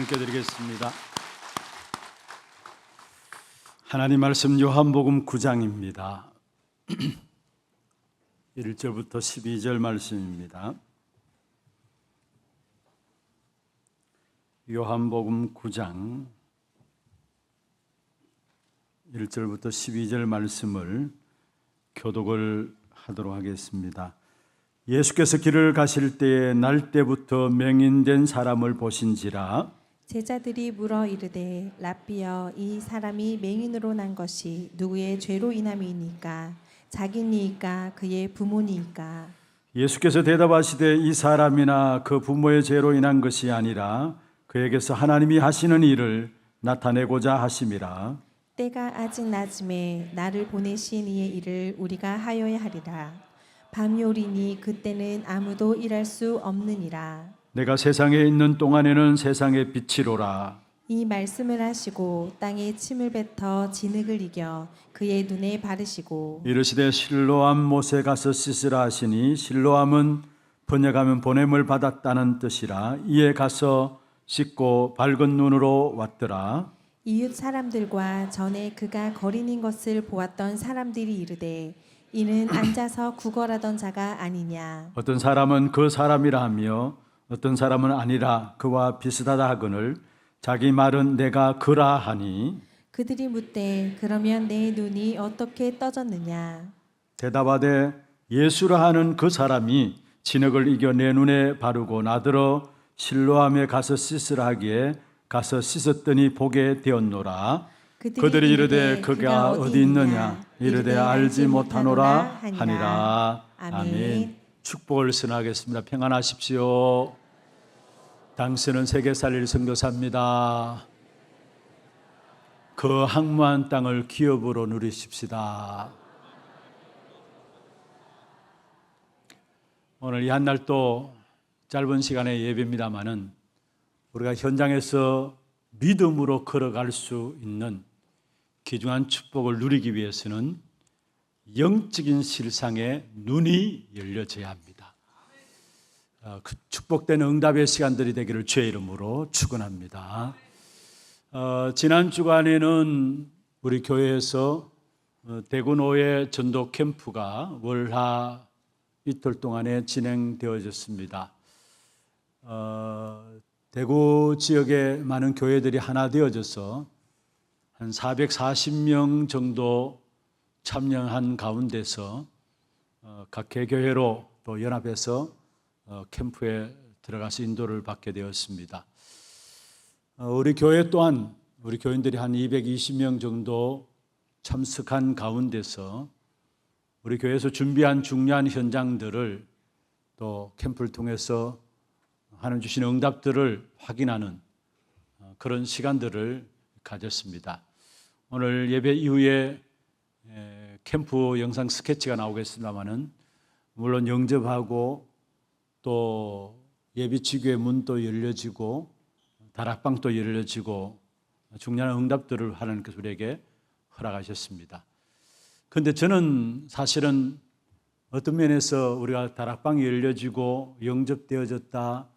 함께 드리겠습니다. 하나님 말씀 요한복음 9장입니다. 1절부터 12절 말씀입니다. 요한복음 9장 1절부터 12절 말씀을 교독을 하도록 하겠습니다. 예수께서 길을 가실 때에 날 때부터 맹인된 사람을 보신지라. 제자들이 물어 이르되 랍비여, 이 사람이 맹인으로 난 것이 누구의 죄로 인함이니까? 자기니이까 그의 부모니이까? 예수께서 대답하시되 이 사람이나 그 부모의 죄로 인한 것이 아니라 그에게서 하나님이 하시는 일을 나타내고자 하심이라. 때가 아직 낮음에 나를 보내신 이의 일을 우리가 하여야 하리라. 밤이 오리니 그때는 아무도 일할 수 없느니라. 내가 세상에 있는 동안에는 세상의 빛이로라. 이 말씀을 하시고 땅에 침을 뱉어 진흙을 이겨 그의 눈에 바르시고 이르시되 실로암 못에 가서 씻으라 하시니, 실로암은 번역하면 보냄을 받았다는 뜻이라. 이에 가서 씻고 밝은 눈으로 왔더라. 이웃 사람들과 전에 그가 거린인 것을 보았던 사람들이 이르되 이는 앉아서 구걸하던 자가 아니냐? 어떤 사람은 그 사람이라 하며 어떤 사람은 아니라 그와 비슷하다 하거늘 자기 말은 내가 그라 하니. 그들이 묻되 그러면 내 눈이 어떻게 떠졌느냐? 대답하되 예수라 하는 그 사람이 진흙을 이겨 내 눈에 바르고 나더러 실로암에 가서 씻으라 하기에 가서 씻었더니 보게 되었노라. 그들이 이르되 그가 어디 있느냐? 이르되 알지 못하노라 하니라. 아멘. 축복을 선하겠습니다. 평안하십시오. 당신은 세계 살릴 선교사입니다. 그 항무한 땅을 기업으로 누리십시다. 오늘 이 한날 또 짧은 시간의 예배입니다마는 우리가 현장에서 믿음으로 걸어갈 수 있는 귀중한 축복을 누리기 위해서는 영적인 실상에 눈이 열려져야 합니다. 그 축복된 응답의 시간들이 되기를 주의 이름으로 축원합니다. 지난 주간에는 우리 교회에서 대구노예 전도 캠프가 월하 이틀 동안에 진행되어졌습니다. 대구 지역의 많은 교회들이 하나 되어져서 한 440명 정도 참여한 가운데서 각 개교회로 또 연합해서 캠프에 들어가서 인도를 받게 되었습니다. 우리 교회 또한 우리 교인들이 한 220명 정도 참석한 가운데서 우리 교회에서 준비한 중요한 현장들을 또 캠프를 통해서 하나님 주신 응답들을 확인하는 그런 시간들을 가졌습니다. 오늘 예배 이후에 캠프 영상 스케치가 나오겠습니다만은 물론 영접하고 또 예비 지교의 문도 열려지고 다락방도 열려지고 중요한 응답들을 하나님께서 우리에게 허락하셨습니다. 그런데 저는 사실은 어떤 면에서 우리가 다락방이 열려지고 영접되어졌다,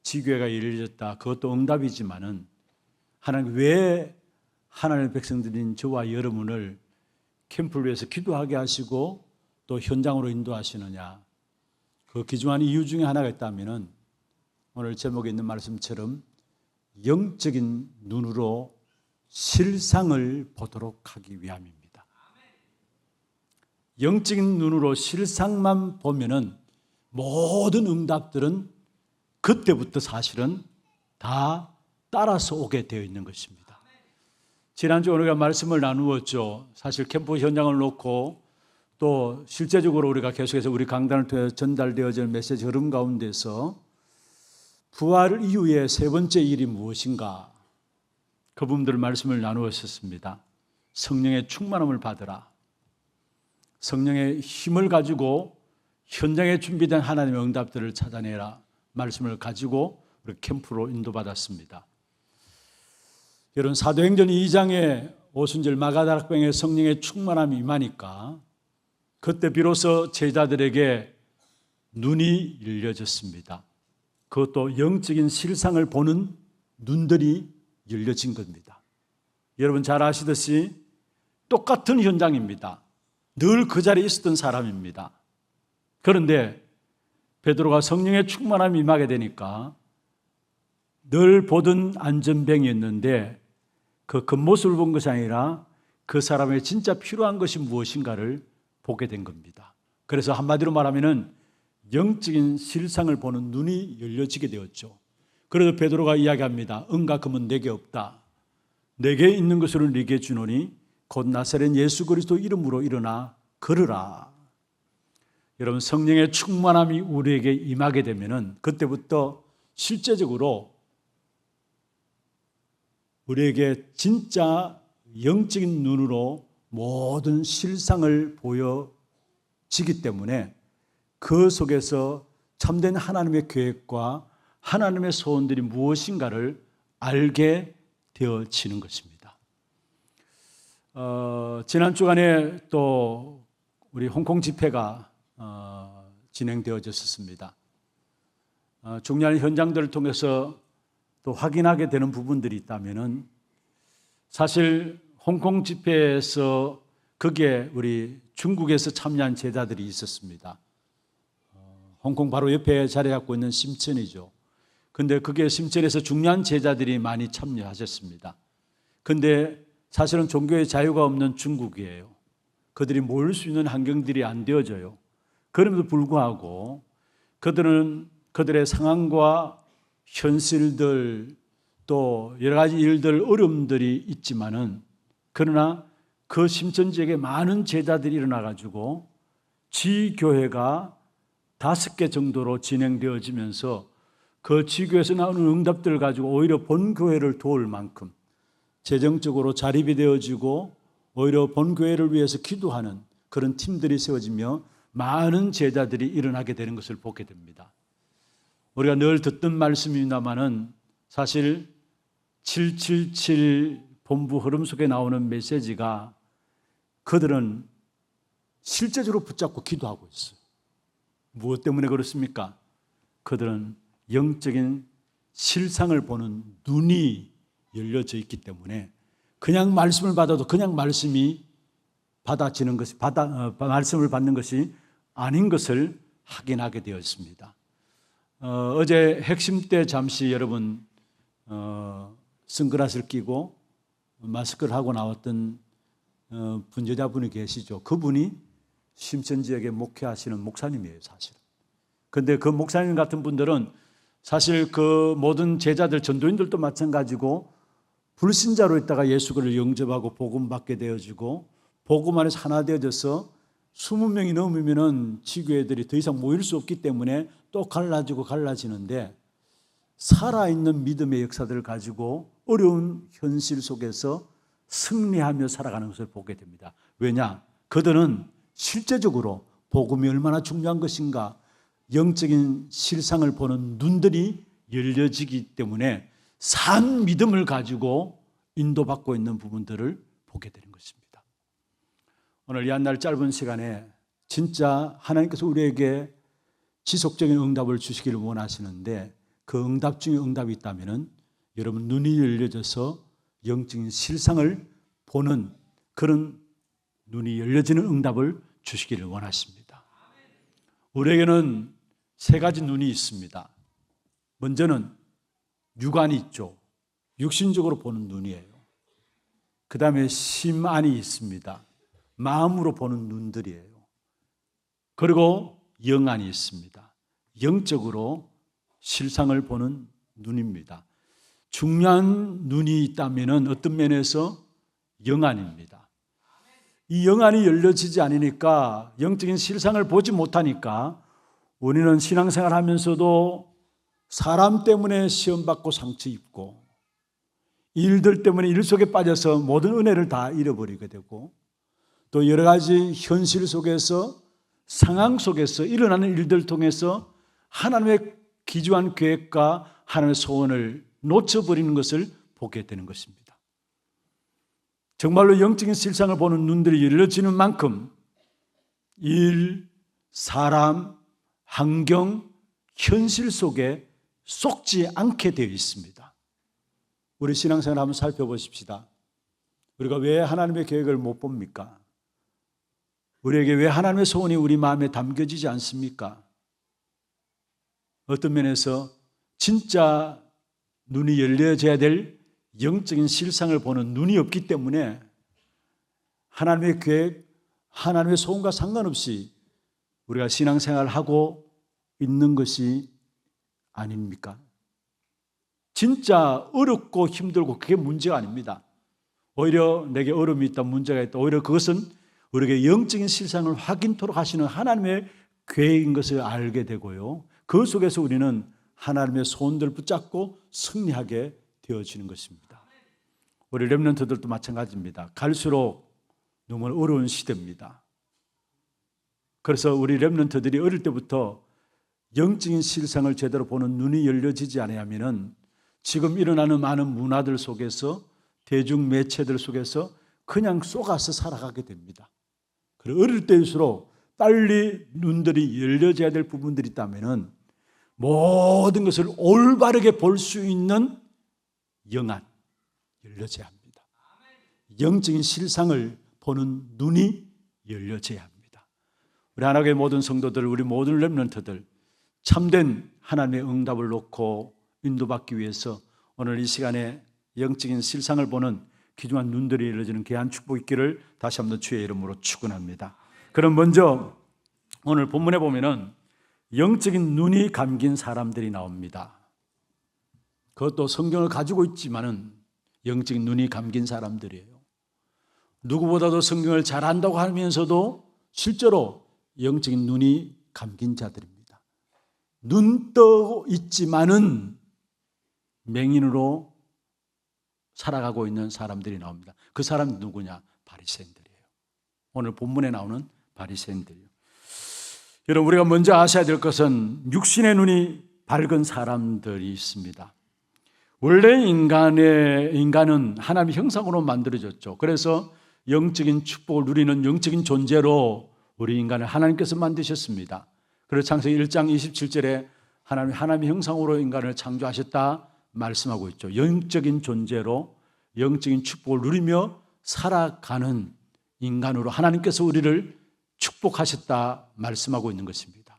지교회가 열려졌다, 그것도 응답이지만은 하나님 왜 하나님의 백성들인 저와 여러분을 캠프를 위해서 기도하게 하시고 또 현장으로 인도하시느냐, 그 귀중한 이유 중에 하나가 있다면 오늘 제목에 있는 말씀처럼 영적인 눈으로 실상을 보도록 하기 위함입니다. 영적인 눈으로 실상만 보면은 모든 응답들은 그때부터 사실은 다 따라서 오게 되어 있는 것입니다. 지난주 우리가 말씀을 나누었죠. 사실 캠프 현장을 놓고 또 실제적으로 우리가 계속해서 우리 강단을 통해 전달되어질 메시지 흐름 가운데서 부활 이후의 세 번째 일이 무엇인가, 그 부분들 말씀을 나누었었습니다. 성령의 충만함을 받으라. 성령의 힘을 가지고 현장에 준비된 하나님의 응답들을 찾아내라 말씀을 가지고 우리 캠프로 인도받았습니다. 여러분, 사도행전 2장에 오순절 마가다락방에 성령의 충만함이 임하니까 그때 비로소 제자들에게 눈이 열려졌습니다. 그것도 영적인 실상을 보는 눈들이 열려진 겁니다. 여러분 잘 아시듯이 똑같은 현장입니다. 늘 그 자리에 있었던 사람입니다. 그런데 베드로가 성령의 충만함이 임하게 되니까 늘 보던 안전뱅이였는데 그 겉모습을 본 것이 아니라 그 사람의 진짜 필요한 것이 무엇인가를 보게 된 겁니다. 그래서 한마디로 말하면 영적인 실상을 보는 눈이 열려지게 되었죠. 그래서 베드로가 이야기합니다. 은과 금은 내게 없다. 내게 있는 것으로 네게 주노니 곧 나사렛 예수 그리스도 이름으로 일어나 걸으라. 여러분 성령의 충만함이 우리에게 임하게 되면은 그때부터 실제적으로 우리에게 진짜 영적인 눈으로 모든 실상을 보여지기 때문에 그 속에서 참된 하나님의 계획과 하나님의 소원들이 무엇인가를 알게 되어지는 것입니다. 지난 주간에 또 우리 홍콩 집회가 진행되어졌습니다. 중요한 현장들을 통해서 또 확인하게 되는 부분들이 있다면은 사실 홍콩 집회에서 거기에 우리 중국에서 참여한 제자들이 있었습니다. 홍콩 바로 옆에 자리 잡고 있는 심천이죠. 근데 그게 심천에서 중요한 제자들이 많이 참여하셨습니다. 근데 사실은 종교의 자유가 없는 중국이에요. 그들이 모일 수 있는 환경들이 안 되어져요. 그럼에도 불구하고 그들은 그들의 상황과 현실들 또 여러 가지 일들 어려움들이 있지만은 그러나 그 심천 지역에 많은 제자들이 일어나 가지고 지교회가 5개 정도로 진행되어지면서 그 지교에서 나오는 응답들을 가지고 오히려 본교회를 도울 만큼 재정적으로 자립이 되어지고 오히려 본교회를 위해서 기도하는 그런 팀들이 세워지며 많은 제자들이 일어나게 되는 것을 보게 됩니다. 우리가 늘 듣던 말씀입니다마는 사실 777 본부 흐름 속에 나오는 메시지가 그들은 실제적으로 붙잡고 기도하고 있어요. 무엇 때문에 그렇습니까? 그들은 영적인 실상을 보는 눈이 열려져 있기 때문에 그냥 말씀을 받아도 그냥 말씀이 받아지는 것이 말씀을 받는 것이 아닌 것을 확인하게 되었습니다. 어제 핵심 때 잠시 여러분 선글라스를 끼고 마스크를 하고 나왔던 분제자분이 계시죠. 그분이 심천 지역에 목회하시는 목사님이에요, 사실은. 그런데 그 목사님 같은 분들은 사실 그 모든 제자들, 전도인들도 마찬가지고 불신자로 있다가 예수를 영접하고 복음 받게 되어지고 복음 안에서 하나 되어져서 20명이 넘으면은 지교회들이 더 이상 모일 수 없기 때문에 또 갈라지는데 살아있는 믿음의 역사들을 가지고 어려운 현실 속에서 승리하며 살아가는 것을 보게 됩니다. 왜냐? 그들은 실제적으로 복음이 얼마나 중요한 것인가 영적인 실상을 보는 눈들이 열려지기 때문에 산 믿음을 가지고 인도받고 있는 부분들을 보게 되는 것입니다. 오늘 이 한 날 짧은 시간에 진짜 하나님께서 우리에게 지속적인 응답을 주시기를 원하시는데 그 응답 중에 응답이 있다면 여러분 눈이 열려져서 영적인 실상을 보는 그런 눈이 열려지는 응답을 주시기를 원하십니다. 우리에게는 3가지 눈이 있습니다. 먼저는 육안이 있죠. 육신적으로 보는 눈이에요. 그 다음에 심안이 있습니다. 마음으로 보는 눈들이에요. 그리고 영안이 있습니다. 영적으로 실상을 보는 눈입니다. 중요한 눈이 있다면 어떤 면에서 영안입니다. 이 영안이 열려지지 않으니까 영적인 실상을 보지 못하니까 우리는 신앙생활 하면서도 사람 때문에 시험받고 상처 입고 일들 때문에 일 속에 빠져서 모든 은혜를 다 잃어버리게 되고 또 여러 가지 현실 속에서 상황 속에서 일어나는 일들을 통해서 하나님의 기주한 계획과 하나님의 소원을 놓쳐버리는 것을 보게 되는 것입니다. 정말로 영적인 실상을 보는 눈들이 열려지는 만큼 일, 사람, 환경, 현실 속에 속지 않게 되어 있습니다. 우리 신앙생활 한번 살펴보십시다. 우리가 왜 하나님의 계획을 못 봅니까? 우리에게 왜 하나님의 소원이 우리 마음에 담겨지지 않습니까? 어떤 면에서 진짜 눈이 열려져야 될 영적인 실상을 보는 눈이 없기 때문에 하나님의 계획, 하나님의 소원과 상관없이 우리가 신앙생활을 하고 있는 것이 아닙니까? 진짜 어렵고 힘들고 그게 문제가 아닙니다. 오히려 내게 어려움이 있다, 문제가 있다. 오히려 그것은 우리에게 영적인 실상을 확인토록 하시는 하나님의 계획인 것을 알게 되고요. 그 속에서 우리는 하나님의 소원들을 붙잡고 승리하게 되어지는 것입니다. 우리 렘넌트들도 마찬가지입니다. 갈수록 너무 어려운 시대입니다. 그래서 우리 렘넌트들이 어릴 때부터 영적인 실상을 제대로 보는 눈이 열려지지 않으면 지금 일어나는 많은 문화들 속에서 대중 매체들 속에서 그냥 속아서 살아가게 됩니다. 그리고 어릴 때일수록 빨리 눈들이 열려져야 될 부분들이 있다면 모든 것을 올바르게 볼 수 있는 영안 열려져야 합니다. 영적인 실상을 보는 눈이 열려져야 합니다. 우리 하나님의 모든 성도들, 우리 모든 렘넌트들 참된 하나님의 응답을 놓고 인도받기 위해서 오늘 이 시간에 영적인 실상을 보는 귀중한 눈들이 열려지는 귀한 축복 있기를 다시 한번 주의 이름으로 축원합니다. 그럼 먼저 오늘 본문에 보면은 영적인 눈이 감긴 사람들이 나옵니다. 그것도 성경을 가지고 있지만은 영적인 눈이 감긴 사람들이에요. 누구보다도 성경을 잘 안다고 하면서도 실제로 영적인 눈이 감긴 자들입니다. 눈 떠 있지만은 맹인으로 살아가고 있는 사람들이 나옵니다. 그 사람은 누구냐? 바리새인들이에요. 오늘 본문에 나오는 바리새인들이에요. 여러분, 우리가 먼저 아셔야 될 것은 육신의 눈이 밝은 사람들이 있습니다. 원래 인간은 하나님의 형상으로 만들어졌죠. 그래서 영적인 축복을 누리는 영적인 존재로 우리 인간을 하나님께서 만드셨습니다. 그래서 창세기 1장 27절에 하나님의 형상으로 인간을 창조하셨다 말씀하고 있죠. 영적인 존재로 영적인 축복을 누리며 살아가는 인간으로 하나님께서 우리를 축복하셨다 말씀하고 있는 것입니다.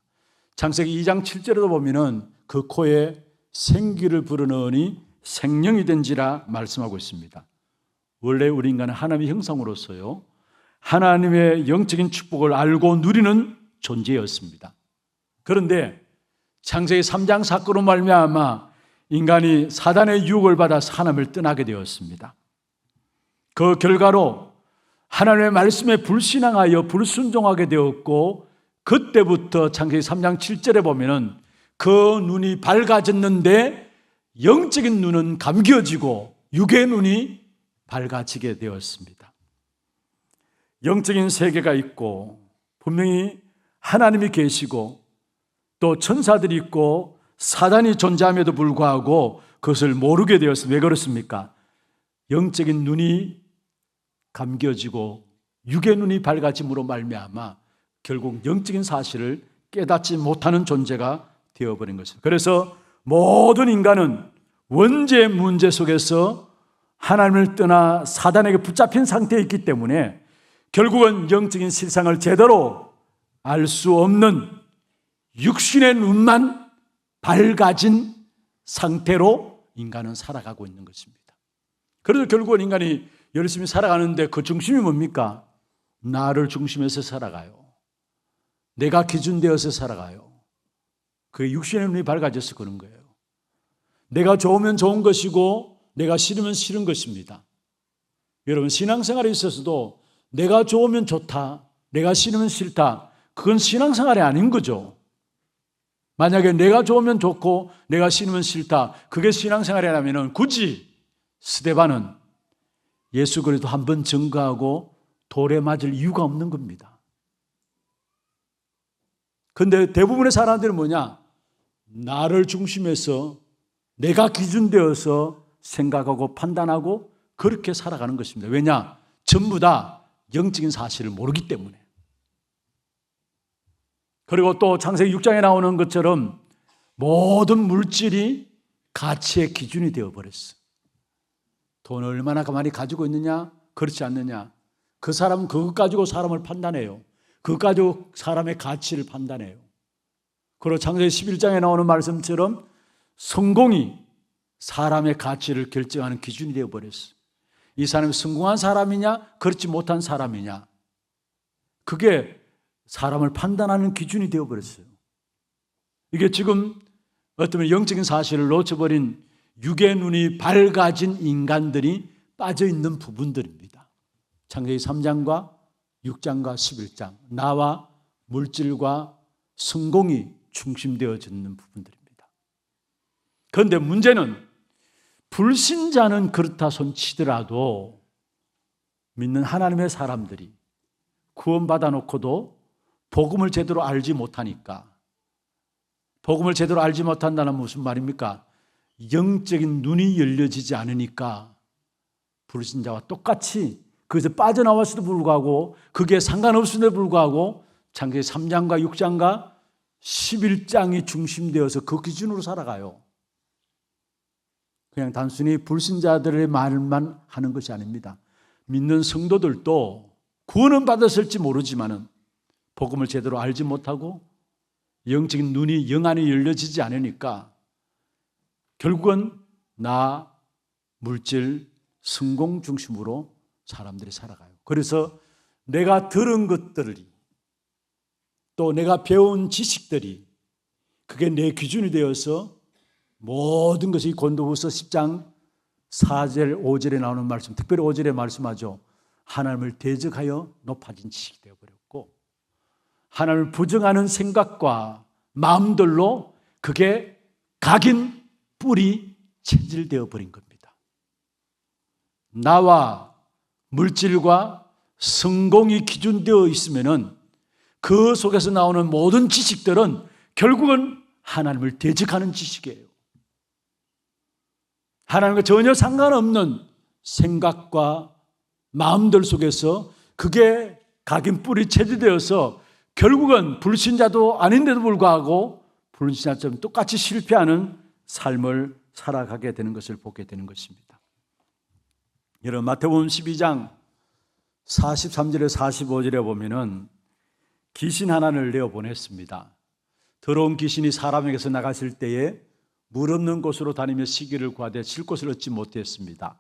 창세기 2장 7절에도 보면은 그 코에 생기를 불어넣으니 생명이 된지라 말씀하고 있습니다. 원래 우리 인간은 하나님의 형상으로서요, 하나님의 영적인 축복을 알고 누리는 존재였습니다. 그런데 창세기 3장 사건으로 말미암아 인간이 사단의 유혹을 받아 하나님을 떠나게 되었습니다. 그 결과로 하나님의 말씀에 불신앙하여 불순종하게 되었고, 그때부터 창세기 3장 7절에 보면은 그 눈이 밝아졌는데 영적인 눈은 감겨지고 육의 눈이 밝아지게 되었습니다. 영적인 세계가 있고 분명히 하나님이 계시고 또 천사들이 있고 사단이 존재함에도 불구하고 그것을 모르게 되었습니다. 왜 그렇습니까? 영적인 눈이 감겨지고 육의 눈이 밝아짐으로 말미암아 결국 영적인 사실을 깨닫지 못하는 존재가 되어버린 것입니다. 그래서 모든 인간은 원죄 문제 속에서 하나님을 떠나 사단에게 붙잡힌 상태에 있기 때문에 결국은 영적인 실상을 제대로 알 수 없는 육신의 눈만 밝아진 상태로 인간은 살아가고 있는 것입니다. 그래서 결국은 인간이 열심히 살아가는데 그 중심이 뭡니까? 나를 중심에서 살아가요. 내가 기준되어서 살아가요. 그게 육신의 눈이 밝아져서 그런 거예요. 내가 좋으면 좋은 것이고 내가 싫으면 싫은 것입니다. 여러분, 신앙생활에 있어서도 내가 좋으면 좋다, 내가 싫으면 싫다, 그건 신앙생활이 아닌 거죠. 만약에 내가 좋으면 좋고 내가 싫으면 싫다, 그게 신앙생활이라면 굳이 스데반은 예수 그리스도 한 번 증거하고 돌에 맞을 이유가 없는 겁니다. 그런데 대부분의 사람들은 뭐냐? 나를 중심에서 내가 기준되어서 생각하고 판단하고 그렇게 살아가는 것입니다. 왜냐? 전부 다 영적인 사실을 모르기 때문에. 그리고 또 창세기 6장에 나오는 것처럼 모든 물질이 가치의 기준이 되어버렸어. 돈을 얼마나 가만히 가지고 있느냐, 그렇지 않느냐. 그 사람은 그것 가지고 사람을 판단해요. 그것 가지고 사람의 가치를 판단해요. 그리고 창세기 11장에 나오는 말씀처럼 성공이 사람의 가치를 결정하는 기준이 되어버렸어요. 이 사람이 성공한 사람이냐, 그렇지 못한 사람이냐. 그게 사람을 판단하는 기준이 되어버렸어요. 이게 지금 어쩌면 영적인 사실을 놓쳐버린 육의 눈이 밝아진 인간들이 빠져있는 부분들입니다. 창세기 3장과 6장과 11장, 나와 물질과 성공이 중심되어지는 부분들입니다. 그런데 문제는 불신자는 그렇다 손치더라도 믿는 하나님의 사람들이 구원받아 놓고도 복음을 제대로 알지 못하니까, 복음을 제대로 알지 못한다는 무슨 말입니까? 영적인 눈이 열려지지 않으니까 불신자와 똑같이 그것에 빠져나왔음에도 불구하고, 그게 상관없음에도 불구하고 창세기 3장과 6장과 11장이 중심되어서 그 기준으로 살아가요. 그냥 단순히 불신자들의 말만 하는 것이 아닙니다. 믿는 성도들도 구원은 받았을지 모르지만은 복음을 제대로 알지 못하고 영적인 눈이 영안이 열려지지 않으니까 결국은 나, 물질, 성공 중심으로 사람들이 살아가요. 그래서 내가 들은 것들이, 또 내가 배운 지식들이 그게 내 기준이 되어서 모든 것이 고린도후서 10장 4절 5절에 나오는 말씀, 특별히 5절에 말씀하죠. 하나님을 대적하여 높아진 지식이 되어버렸고, 하나님을 부정하는 생각과 마음들로 그게 각인 뿔이 체질되어 버린 겁니다. 나와 물질과 성공이 기준되어 있으면은 그 속에서 나오는 모든 지식들은 결국은 하나님을 대적하는 지식이에요. 하나님과 전혀 상관없는 생각과 마음들 속에서 그게 각인 뿔이 체질되어서 결국은 불신자도 아닌데도 불구하고 불신자처럼 똑같이 실패하는 삶을 살아가게 되는 것을 보게 되는 것입니다. 여러분, 마태복음 12장 43절에 45절에 보면은 귀신 하나를 내어보냈습니다. 더러운 귀신이 사람에게서 나갔을 때에 물 없는 곳으로 다니며 시기를 구하되 쉴 곳을 얻지 못했습니다.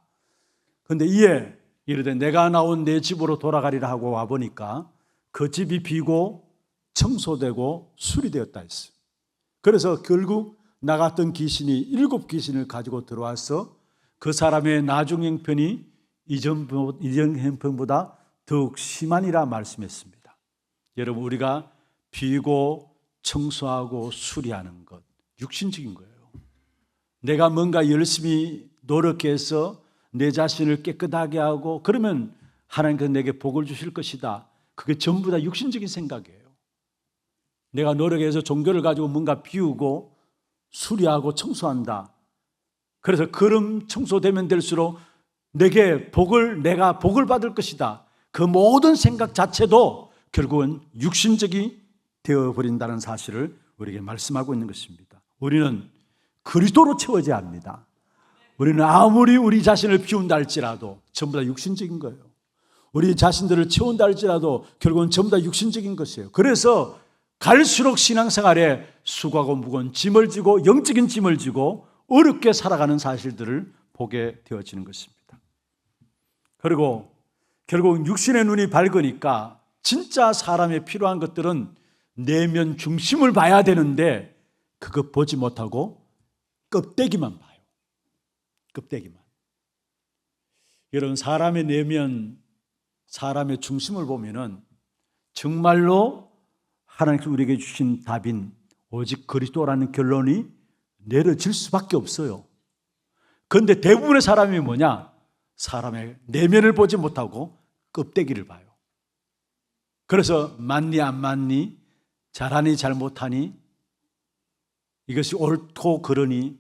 그런데 이에 이르되 내가 나온 내 집으로 돌아가리라 하고 와보니까 그 집이 비고 청소되고 수리되었다 했어요. 그래서 결국 나갔던 귀신이 7 귀신을 가지고 들어와서 그 사람의 나중 형편이 이전 형편보다 더욱 심하니라 말씀했습니다. 여러분, 우리가 비고 청소하고 수리하는 것, 육신적인 거예요. 내가 뭔가 열심히 노력해서 내 자신을 깨끗하게 하고 그러면 하나님께서 내게 복을 주실 것이다. 그게 전부 다 육신적인 생각이에요. 내가 노력해서 종교를 가지고 뭔가 비우고 수리하고 청소한다. 그래서 그럼 청소되면 될수록 내가 복을 받을 것이다. 그 모든 생각 자체도 결국은 육신적이 되어버린다는 사실을 우리에게 말씀하고 있는 것입니다. 우리는 그리스도로 채워져야 합니다. 우리는 아무리 우리 자신을 비운다 할지라도 전부 다 육신적인 거예요. 우리 자신들을 채운다 할지라도 결국은 전부 다 육신적인 것이에요. 그래서 갈수록 신앙생활에 수고하고 무거운 짐을 지고 영적인 짐을 지고 어렵게 살아가는 사실들을 보게 되어지는 것입니다. 그리고 결국 육신의 눈이 밝으니까 진짜 사람에 필요한 것들은 내면 중심을 봐야 되는데 그것 보지 못하고 껍데기만 봐요. 껍데기만. 여러분, 사람의 내면, 사람의 중심을 보면은 정말로 하나님께서 우리에게 주신 답인 오직 그리스도라는 결론이 내려질 수밖에 없어요. 그런데 대부분의 사람이 뭐냐? 사람의 내면을 보지 못하고 껍데기를 봐요. 그래서 맞니 안 맞니, 잘하니 잘못하니, 이것이 옳고 그러니,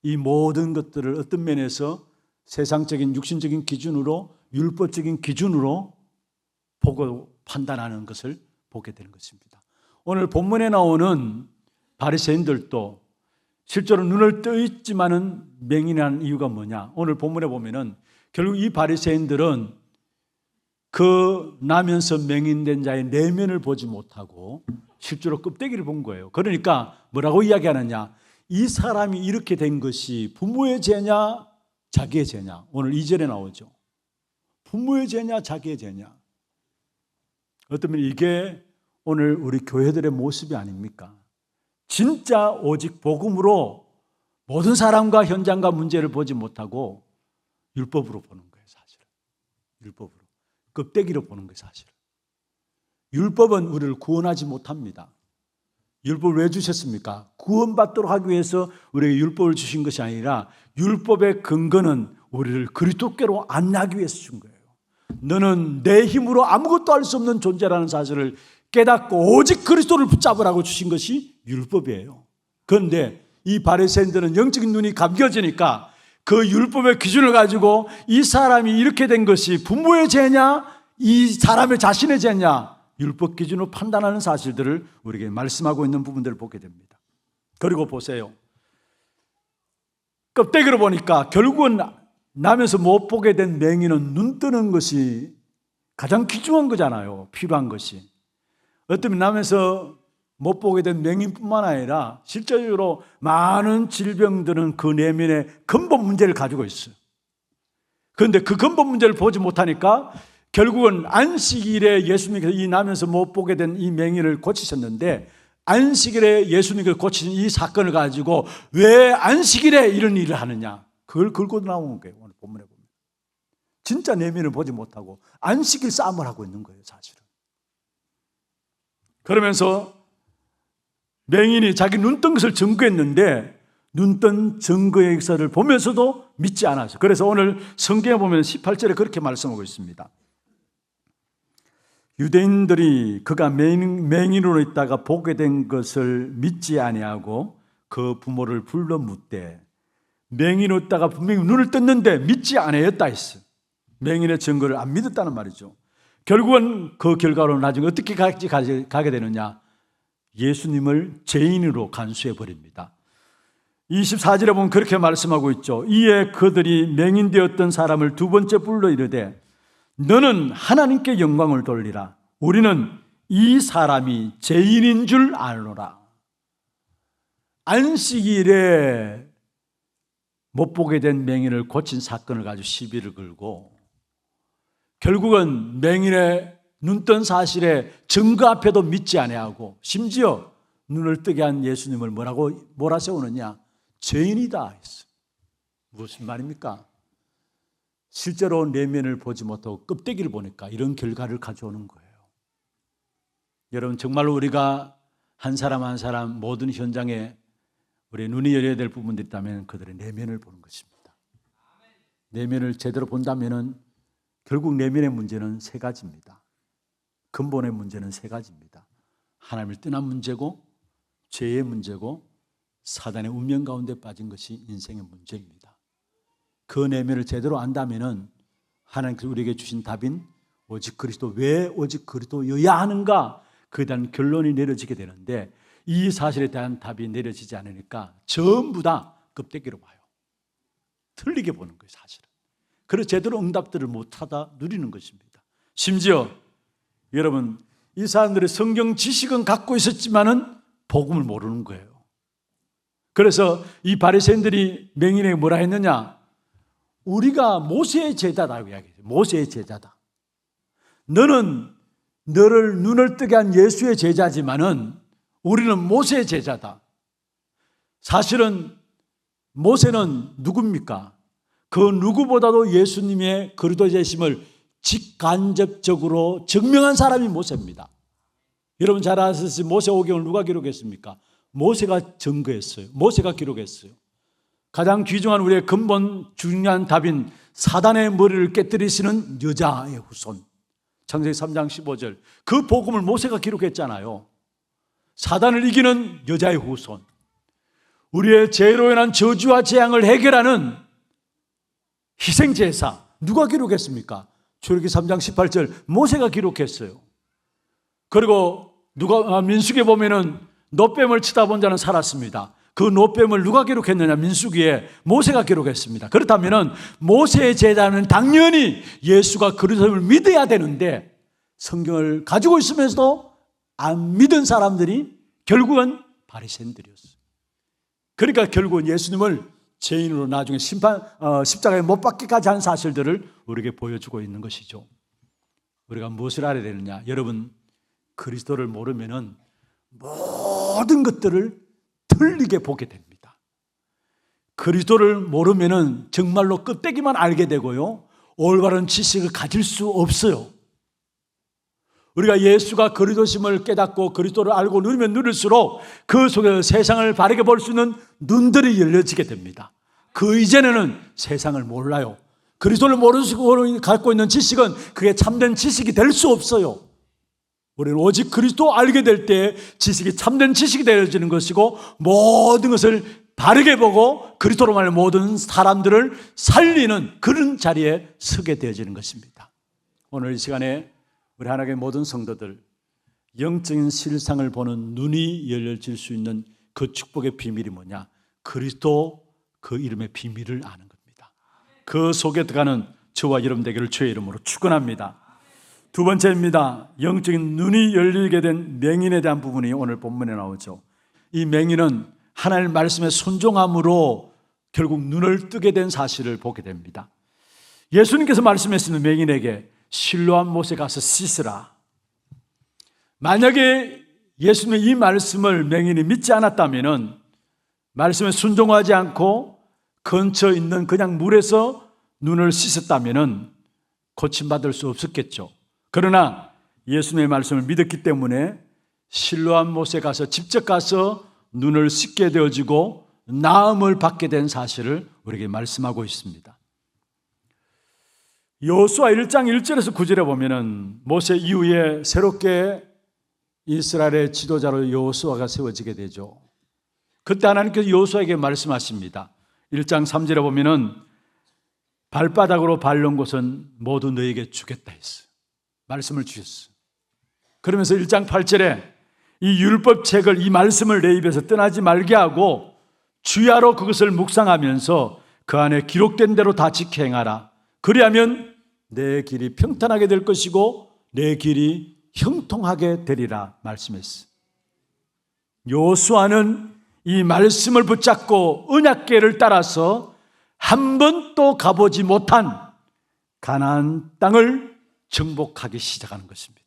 이 모든 것들을 어떤 면에서 세상적인 육신적인 기준으로, 율법적인 기준으로 보고 판단하는 것을 보게 되는 것입니다. 오늘 본문에 나오는 바리새인들도 실제로 눈을 떠 있지만은 맹인한 이유가 뭐냐? 오늘 본문에 보면은 결국 이 바리새인들은 그 나면서 맹인된 자의 내면을 보지 못하고 실제로 껍데기를 본 거예요. 그러니까 뭐라고 이야기하느냐? 이 사람이 이렇게 된 것이 부모의 죄냐 자기의 죄냐? 오늘 2절에 나오죠. 부모의 죄냐 자기의 죄냐? 어쩌면 이게 오늘 우리 교회들의 모습이 아닙니까? 진짜 오직 복음으로 모든 사람과 현장과 문제를 보지 못하고 율법으로 보는 거예요, 사실은. 율법으로. 껍데기로 보는 거예요, 사실은. 율법은 우리를 구원하지 못합니다. 율법을 왜 주셨습니까? 구원받도록 하기 위해서 우리에게 율법을 주신 것이 아니라 율법의 근거는 우리를 그리스도께로 안내하기 위해서 준 거예요. 너는 내 힘으로 아무것도 할 수 없는 존재라는 사실을 깨닫고 오직 그리스도를 붙잡으라고 주신 것이 율법이에요. 그런데 이 바리새인들은 영적인 눈이 감겨지니까 그 율법의 기준을 가지고 이 사람이 이렇게 된 것이 부모의 죄냐 이 사람의 자신의 죄냐 율법 기준으로 판단하는 사실들을 우리에게 말씀하고 있는 부분들을 보게 됩니다. 그리고 보세요. 껍데기로 보니까 결국은 나면서 못 보게 된 맹인은 눈 뜨는 것이 가장 귀중한 거잖아요. 필요한 것이. 어쩌면 나면서 못 보게 된 맹인뿐만 아니라 실제적으로 많은 질병들은 그 내면의 근본 문제를 가지고 있어요. 그런데 그 근본 문제를 보지 못하니까 결국은 안식일에 예수님께서 이 나면서 못 보게 된 이 맹인을 고치셨는데 안식일에 예수님께서 고치신 이 사건을 가지고 왜 안식일에 이런 일을 하느냐 그걸 긁고 나오는 거예요. 오늘 본문에 보면 진짜 내면을 보지 못하고 안식일 싸움을 하고 있는 거예요, 사실은. 그러면서 맹인이 자기 눈뜬 것을 증거했는데 눈뜬 증거의 역사를 보면서도 믿지 않았어요. 그래서 오늘 성경에 보면 18절에 그렇게 말씀하고 있습니다. 유대인들이 그가 맹인으로 있다가 보게 된 것을 믿지 아니하고 그 부모를 불러 묻되 맹인으로 있다가 분명히 눈을 떴는데 믿지 아니하였다 했어요. 맹인의 증거를 안 믿었다는 말이죠. 결국은 그 결과로 나중에 어떻게 가게 되느냐? 예수님을 죄인으로 간수해 버립니다. 24절에 보면 그렇게 말씀하고 있죠. 이에 그들이 맹인되었던 사람을 두 번째 불러 이르되 너는 하나님께 영광을 돌리라. 우리는 이 사람이 죄인인 줄 아노라. 안식일에 못 보게 된 맹인을 고친 사건을 가지고 시비를 걸고 결국은 맹인의 눈뜬 사실에 증거 앞에도 믿지 아니하고 심지어 눈을 뜨게 한 예수님을 뭐라고 몰아세우느냐? 죄인이다 했어요. 무슨 말입니까? 실제로 내면을 보지 못하고 껍데기를 보니까 이런 결과를 가져오는 거예요. 여러분 정말로 우리가 한 사람 한 사람 모든 현장에 우리 눈이 열려야 될 부분들이 있다면 그들의 내면을 보는 것입니다. 내면을 제대로 본다면 결국 내면의 문제는 세 가지입니다. 근본의 문제는 세 가지입니다. 하나님을 떠난 문제고 죄의 문제고 사단의 운명 가운데 빠진 것이 인생의 문제입니다. 그 내면을 제대로 안다면 하나님께서 우리에게 주신 답인 오직 그리스도, 왜 오직 그리스도여야 하는가 그에 대한 결론이 내려지게 되는데 이 사실에 대한 답이 내려지지 않으니까 전부 다 껍데기로 봐요. 틀리게 보는 거예요, 사실은. 그래서 제대로 응답들을 못하다 누리는 것입니다. 심지어 여러분 이 사람들의 성경 지식은 갖고 있었지만은 복음을 모르는 거예요. 그래서 이 바리새인들이 맹인에게 뭐라 했느냐? 우리가 모세의 제자다라고 이야기해요. 모세의 제자다. 너는 너를 눈을 뜨게 한 예수의 제자지만은 우리는 모세의 제자다. 사실은 모세는 누굽니까? 그 누구보다도 예수님의 그리스도의 되심을 직간접적으로 증명한 사람이 모세입니다. 여러분 잘 아시듯이 모세오경을 누가 기록했습니까? 모세가 증거했어요. 모세가 기록했어요. 가장 귀중한 우리의 근본 중요한 답인 사단의 머리를 깨뜨리시는 여자의 후손. 창세기 3장 15절. 그 복음을 모세가 기록했잖아요. 사단을 이기는 여자의 후손. 우리의 죄로 인한 저주와 재앙을 해결하는 희생제사. 누가 기록했습니까? 출애굽기 3장 18절 모세가 기록했어요. 그리고 민수기에 보면은 노뱀을 치다 본 자는 살았습니다. 그 노뱀을 누가 기록했느냐? 민수기에 모세가 기록했습니다. 그렇다면 모세의 제자는 당연히 예수가 그리스도를 믿어야 되는데 성경을 가지고 있으면서도 안 믿은 사람들이 결국은 바리새인들이었어요. 그러니까 결국은 예수님을 죄인으로 나중에 십자가에 못 박기까지 한 사실들을 우리에게 보여주고 있는 것이죠. 우리가 무엇을 알아야 되느냐? 여러분, 그리스도를 모르면은 모든 것들을 틀리게 보게 됩니다. 그리스도를 모르면은 정말로 껍데기만 알게 되고요, 올바른 지식을 가질 수 없어요. 우리가 예수가 그리스도심을 깨닫고 그리스도를 알고 누리면 누릴수록 그 속에서 세상을 바르게 볼 수 있는 눈들이 열려지게 됩니다. 그 이전에는 세상을 몰라요. 그리스도를 모르고 갖고 있는 지식은 그게 참된 지식이 될 수 없어요. 우리는 오직 그리스도 알게 될 때 지식이 참된 지식이 되어지는 것이고, 모든 것을 바르게 보고 그리스도로 말하는 모든 사람들을 살리는 그런 자리에 서게 되어지는 것입니다. 오늘 이 시간에 우리 하나님의 모든 성도들, 영적인 실상을 보는 눈이 열려질 수 있는 그 축복의 비밀이 뭐냐? 그리스도 그 이름의 비밀을 아는 겁니다. 그 속에 들어가는 저와 여러분 되기를 주의 이름으로 축원합니다. 두 번째입니다. 영적인 눈이 열리게 된 맹인에 대한 부분이 오늘 본문에 나오죠. 이 맹인은 하나님의 말씀에 순종함으로 결국 눈을 뜨게 된 사실을 보게 됩니다. 예수님께서 말씀하시는 맹인에게 실로암 못에 가서 씻으라. 만약에 예수님의 이 말씀을 맹인이 믿지 않았다면, 말씀에 순종하지 않고 근처에 있는 그냥 물에서 눈을 씻었다면 고침받을 수 없었겠죠. 그러나 예수님의 말씀을 믿었기 때문에 실로암 못에 가서 직접 가서 눈을 씻게 되어지고 나음을 받게 된 사실을 우리에게 말씀하고 있습니다. 여호수아 1장 1절에서 9절에 보면은 모세 이후에 새롭게 이스라엘의 지도자로 여호수아가 세워지게 되죠. 그때 하나님께서 여호수아에게 말씀하십니다. 1장 3절에 보면은 발바닥으로 밟는 곳은 모두 너에게 주겠다 했어요. 말씀을 주셨어요. 그러면서 1장 8절에 이 율법책을, 이 말씀을 내 입에서 떠나지 말게 하고 주야로 그것을 묵상하면서 그 안에 기록된 대로 다 지켜 행하라. 그리하면 내 길이 평탄하게 될 것이고 내 길이 형통하게 되리라 말씀했어요. 여호수아는 이 말씀을 붙잡고 언약궤를 따라서 한 번도 가보지 못한 가나안 땅을 정복하기 시작하는 것입니다.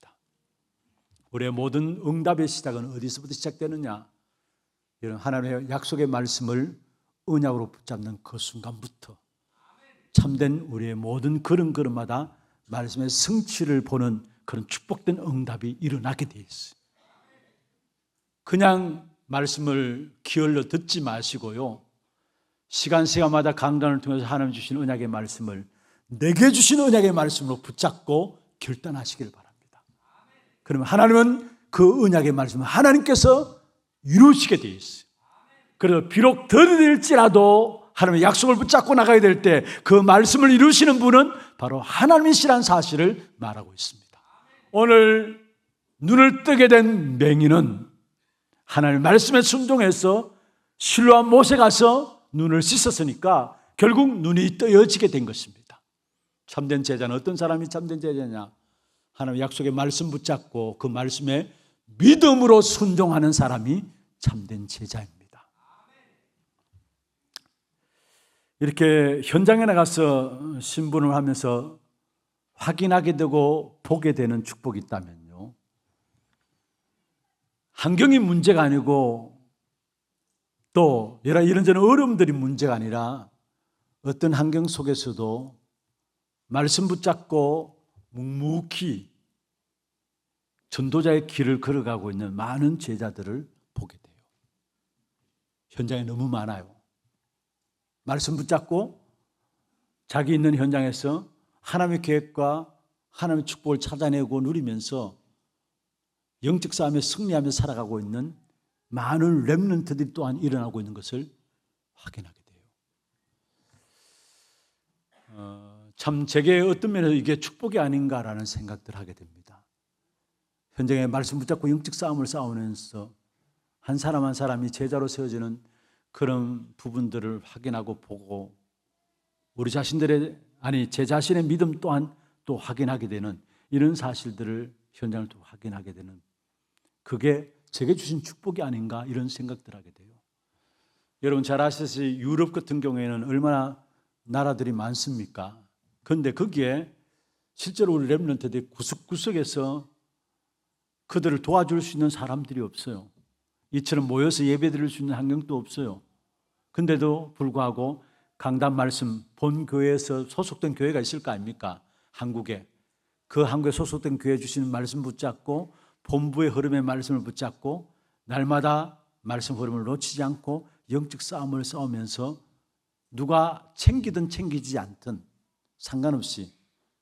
우리의 모든 응답의 시작은 어디서부터 시작되느냐? 이런 하나님의 약속의 말씀을 언약으로 붙잡는 그 순간부터 참된 우리의 모든 걸음걸음마다 말씀의 성취를 보는 그런 축복된 응답이 일어나게 되어 있어요. 그냥 말씀을 기울여 듣지 마시고요, 시간마다 강단을 통해서 하나님 주신 언약의 말씀을, 내게 주신 언약의 말씀으로 붙잡고 결단하시길 바랍니다. 그러면 하나님은 그 언약의 말씀을 하나님께서 이루시게 되어 있어요. 그래서 비록 더딜지라도 하나님의 약속을 붙잡고 나가야 될 때 그 말씀을 이루시는 분은 바로 하나님이시라는 사실을 말하고 있습니다. 오늘 눈을 뜨게 된 맹인은 하나님의 말씀에 순종해서 실로암 못에 가서 눈을 씻었으니까 결국 눈이 떠여지게 된 것입니다. 참된 제자는 어떤 사람이 참된 제자냐? 하나님의 약속의 말씀 붙잡고 그 말씀에 믿음으로 순종하는 사람이 참된 제자입니다. 이렇게 현장에 나가서 신분을 하면서 확인하게 되고 보게 되는 축복이 있다면요, 환경이 문제가 아니고 또 이런저런 어려움들이 문제가 아니라 어떤 환경 속에서도 말씀 붙잡고 묵묵히 전도자의 길을 걸어가고 있는 많은 제자들을 보게 돼요. 현장에 너무 많아요. 말씀 붙잡고 자기 있는 현장에서 하나님의 계획과 하나님의 축복을 찾아내고 누리면서 영적 싸움에 승리하며 살아가고 있는 많은 렘넌트들이 또한 일어나고 있는 것을 확인하게 돼요. 참 제게 어떤 면에서 이게 축복이 아닌가라는 생각들을 하게 됩니다. 현장에 말씀 붙잡고 영적 싸움을 싸우면서 한 사람 한 사람이 제자로 세워지는 그런 부분들을 확인하고 보고 우리 자신들의 제 자신의 믿음 또한 또 확인하게 되는 이런 사실들을 현장을 또 확인하게 되는 그게 제게 주신 축복이 아닌가 이런 생각들 하게 돼요. 여러분 잘 아시다시피 유럽 같은 경우에는 얼마나 나라들이 많습니까? 그런데 거기에 실제로 우리 렘넌트들이 구석구석에서 그들을 도와줄 수 있는 사람들이 없어요. 이처럼 모여서 예배드릴 수 있는 환경도 없어요. 근데도 불구하고 강단 말씀 본 교회에서 소속된 교회가 있을 거 아닙니까? 한국에. 그 한국에 소속된 교회 주시는 말씀 붙잡고 본부의 흐름의 말씀을 붙잡고 날마다 말씀 흐름을 놓치지 않고 영적 싸움을 싸우면서 누가 챙기든 챙기지 않든 상관없이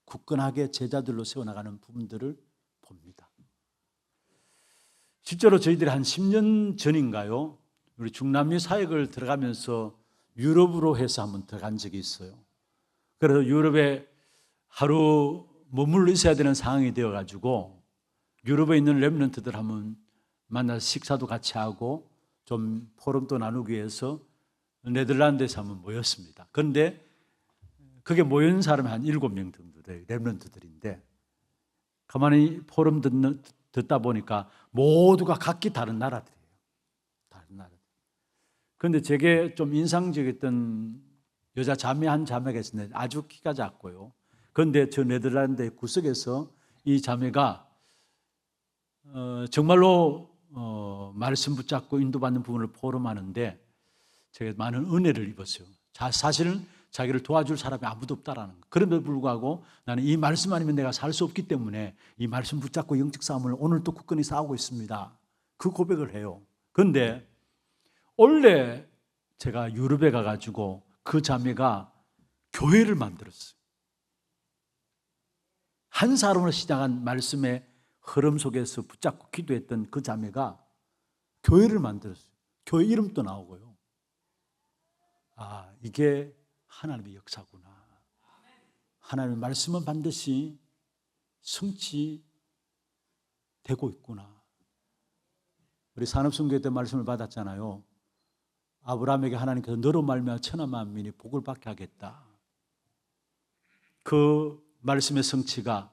굳건하게 제자들로 세워나가는 부분들을 봅니다. 실제로 저희들이 한 10년 전인가요? 우리 중남미 사역을 들어가면서 유럽으로 해서 한번 들어간 적이 있어요. 그래서 유럽에 하루 머물러 있어야 되는 상황이 되어가지고 유럽에 있는 렘넌트들 한번 만나서 식사도 같이 하고 좀 포럼도 나누기 위해서 네덜란드에서 한번 모였습니다. 그런데 그게 모인 사람이 한 7명 정도 돼요. 렘넌트들인데 가만히 포럼 듣다 보니까 모두가 각기 다른 나라들이에요. 다른 나라. 그런데 제게 좀 인상적이었던 여자 자매 한 자매가 있었는데 아주 키가 작고요. 그런데 저 네덜란드의 구석에서 이 자매가 정말로 말씀 붙잡고 인도받는 부분을 포럼하는데 제가 많은 은혜를 입었어요. 사실은 자기를 도와줄 사람이 아무도 없다라는 거. 그럼에도 불구하고 나는 이 말씀 아니면 내가 살 수 없기 때문에 이 말씀 붙잡고 영적 싸움을 오늘도 굳건히 싸우고 있습니다. 그 고백을 해요. 그런데 원래 제가 유럽에 가가지고 그 자매가 교회를 만들었어요. 한 사람으로 시작한 말씀의 흐름 속에서 붙잡고 기도했던 그 자매가 교회를 만들었어요. 교회 이름도 나오고요. 아, 이게 하나님의 역사구나. 하나님의 말씀은 반드시 성취되고 있구나. 우리 산업선교회 때 말씀을 받았잖아요. 아브라함에게 하나님께서 너로 말미암아 천하 만민이 복을 받게 하겠다. 그 말씀의 성취가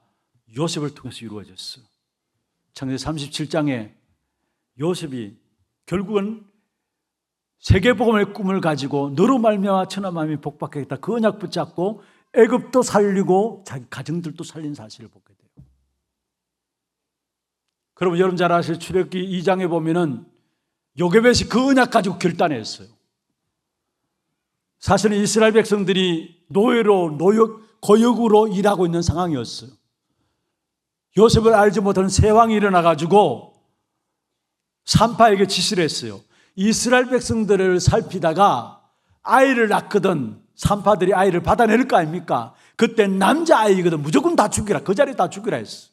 요셉을 통해서 이루어졌어. 창세기 37장에 요셉이 결국은 세계복음의 꿈을 가지고 너로 말미암아 천하 만민이 복받게 하겠다. 그 언약 붙잡고 애굽도 살리고 자기 가정들도 살린 사실을 보게 돼요. 그러면 여러분 잘 아실 출애굽기 2장에 보면은 요게벳이 그 언약 가지고 결단했어요. 사실은 이스라엘 백성들이 노예로 고역으로 일하고 있는 상황이었어요. 요셉을 알지 못하는 새 왕이 일어나가지고 산파에게 지시를 했어요. 이스라엘 백성들을 살피다가 아이를 낳거든 산파들이 아이를 받아낼 거 아닙니까? 그때 남자아이거든 무조건 다 죽이라. 그 자리에 다 죽이라 했어.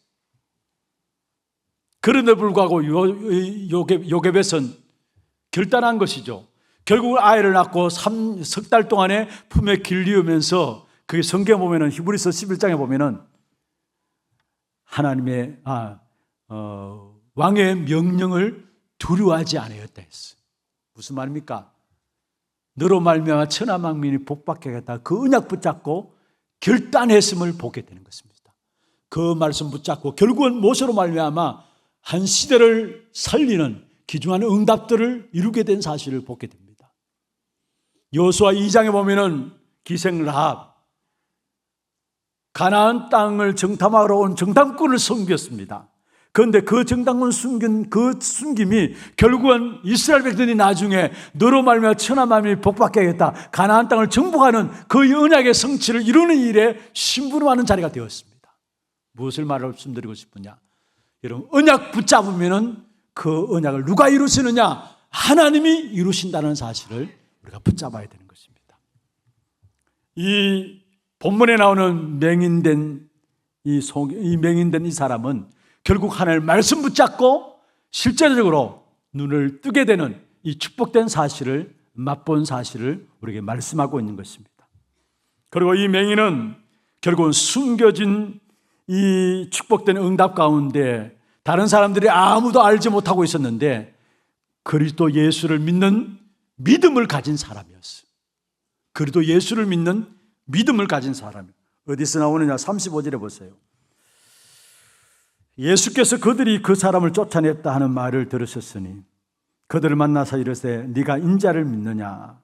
그런데 불구하고 요게벳은 결단한 것이죠. 결국 아이를 낳고 석 달 동안에 품에 길리우면서 그게 성경에 보면은 히브리서 11장에 보면은 하나님의 왕의 명령을 두려워하지 아니었다 했어요. 무슨 말입니까? 너로 말미암아 천하 만민이 복받게 하겠다. 그 언약 붙잡고 결단했음을 보게 되는 것입니다. 그 말씀 붙잡고 결국은 모세로 말미암아 한 시대를 살리는 귀중한 응답들을 이루게 된 사실을 보게 됩니다. 여호수아 2장에 보면은 기생 라합 가나안 땅을 정탐하러 온 정탐꾼을 섬겼습니다. 그런데 그 정탐꾼 숨긴 그 숨김이 결국은 이스라엘 백성들이 나중에 너로 말미암아 천하 만민이 복받게 하겠다. 가나안 땅을 정복하는 그 언약의 성취를 이루는 일에 심부름하는 자리가 되었습니다. 무엇을 말씀드리고 싶으냐? 여러분 언약 붙잡으면은 그 언약을 누가 이루시느냐? 하나님이 이루신다는 사실을 우리가 붙잡아야 되는 것입니다. 이 본문에 나오는 맹인된 이 사람은 결국 하나님의 말씀 붙잡고 실제적으로 눈을 뜨게 되는 이 축복된 사실을 맛본 사실을 우리에게 말씀하고 있는 것입니다. 그리고 이 맹인은 결국은 숨겨진 이 축복된 응답 가운데 다른 사람들이 아무도 알지 못하고 있었는데 그리스도 예수를 믿는 믿음을 가진 사람이었어요. 그래도 예수를 믿는 믿음을 가진 사람이에요. 어디서 나오느냐? 35절에 보세요. 예수께서 그들이 그 사람을 쫓아냈다 하는 말을 들으셨으니 그들을 만나서 이르시되 네가 인자를 믿느냐?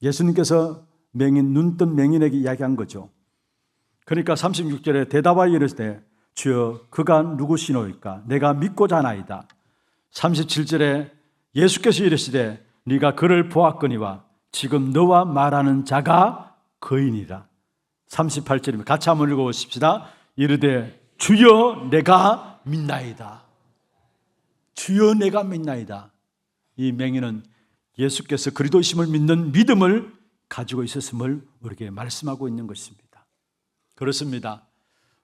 예수님께서 눈뜬 맹인에게 이야기한 거죠. 그러니까 36절에 대답하여 이르시되 주여 그가 누구시노이까? 내가 믿고자 하나이다. 37절에 예수께서 이르시되 네가 그를 보았거니와 지금 너와 말하는 자가 그이니라. 38절입니다. 같이 한번 읽어보십시다. 이르되 주여 내가 믿나이다. 주여 내가 믿나이다. 이 맹인은 예수께서 그리스도이심을 믿는 믿음을 가지고 있었음을 우리에게 말씀하고 있는 것입니다. 그렇습니다.